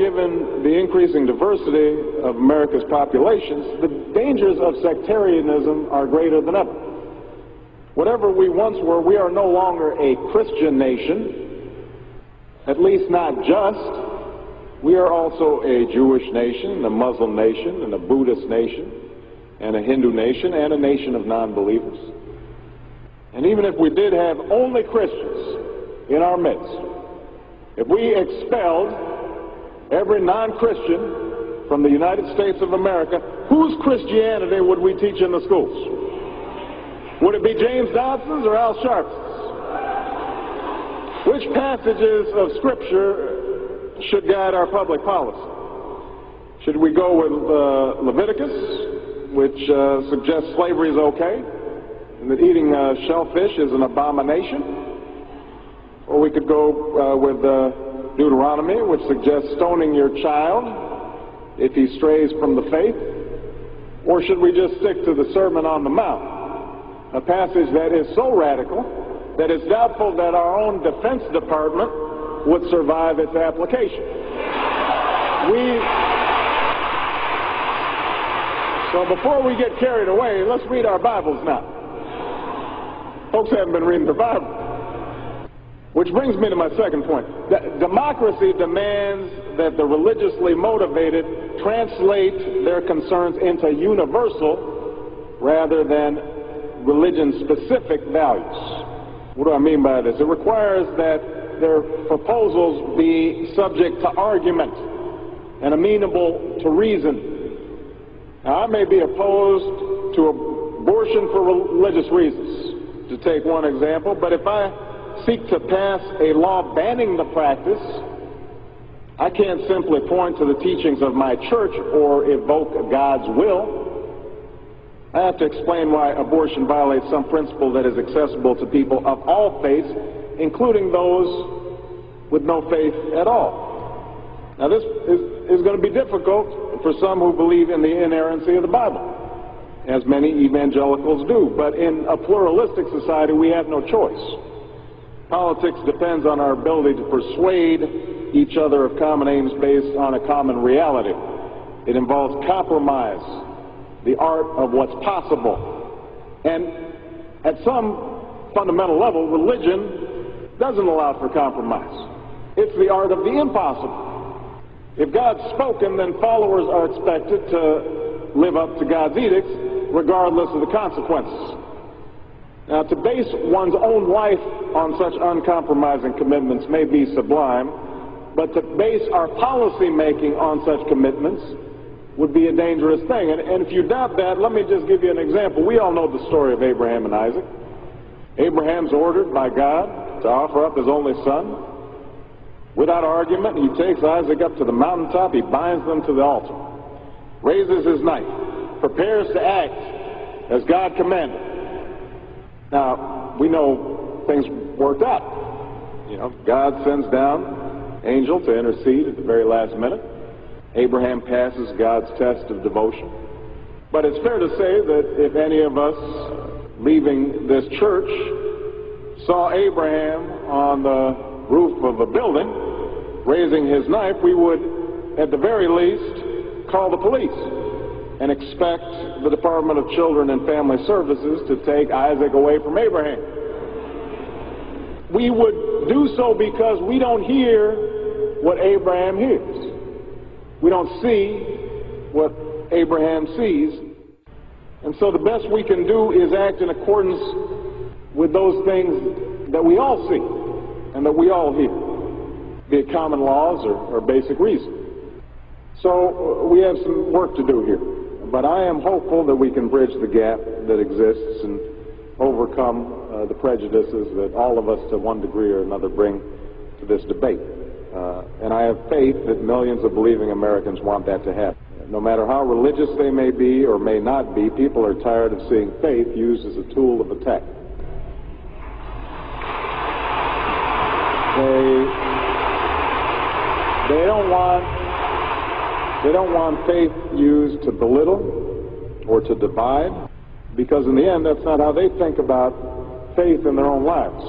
given the increasing diversity of America's populations, the dangers of sectarianism are greater than ever. Whatever we once were, we are no longer a Christian nation, at least not just. We are also a Jewish nation, a Muslim nation, and a Buddhist nation, and a Hindu nation, and a nation of non-believers. And even if we did have only Christians in our midst, if we expelled every non-Christian from the United States of America, whose Christianity would we teach in the schools? Would it be James Dobson's or Al Sharps's? Which passages of Scripture should guide our public policy? Should we go with Leviticus, which suggests slavery is okay, and that eating shellfish is an abomination? Or we could go with Deuteronomy, which suggests stoning your child if he strays from the faith. Or should we just stick to the Sermon on the Mount, a passage that is so radical that it's doubtful that our own Defense Department would survive its application? So before we get carried away, let's read our Bibles now. Folks haven't been reading their Bible. Which brings me to my second point. Democracy demands that the religiously motivated translate their concerns into universal rather than religion-specific values. What do I mean by this? It requires that their proposals be subject to argument and amenable to reason. Now, I may be opposed to abortion for religious reasons, to take one example, but if I seek to pass a law banning the practice, I can't simply point to the teachings of my church or evoke God's will. I have to explain why abortion violates some principle that is accessible to people of all faiths, including those with no faith at all. Now, this is going to be difficult for some who believe in the inerrancy of the Bible, as many evangelicals do. But in a pluralistic society, we have no choice. Politics depends on our ability to persuade each other of common aims based on a common reality. It involves compromise, the art of what's possible. And at some fundamental level, religion doesn't allow for compromise. It's the art of the impossible. If God's spoken, then followers are expected to live up to God's edicts, regardless of the consequences. Now, to base one's own life on such uncompromising commitments may be sublime, but to base our policy making on such commitments would be a dangerous thing. And if you doubt that, let me just give you an example. We all know the story of Abraham and Isaac. Abraham's ordered by God to offer up his only son. Without argument, he takes Isaac up to the mountaintop, he binds them to the altar, raises his knife, prepares to act as God commanded. Now, we know things worked out. You know, God sends down an angel to intercede at the very last minute. Abraham passes God's test of devotion. But it's fair to say that if any of us leaving this church saw Abraham on the roof of a building raising his knife, we would, at the very least, call the police and expect the Department of Children and Family Services to take Isaac away from Abraham. We would do so because we don't hear what Abraham hears. We don't see what Abraham sees. And so the best we can do is act in accordance with those things that we all see and that we all hear, be it common laws or basic reason. So we have some work to do here. But I am hopeful that we can bridge the gap that exists and overcome the prejudices that all of us to one degree or another bring to this debate. And I have faith that millions of believing Americans want that to happen. No matter how religious they may be or may not be, people are tired of seeing faith used as a tool of attack. They don't want faith used to belittle or to divide, because in the end, that's not how they think about faith in their own lives.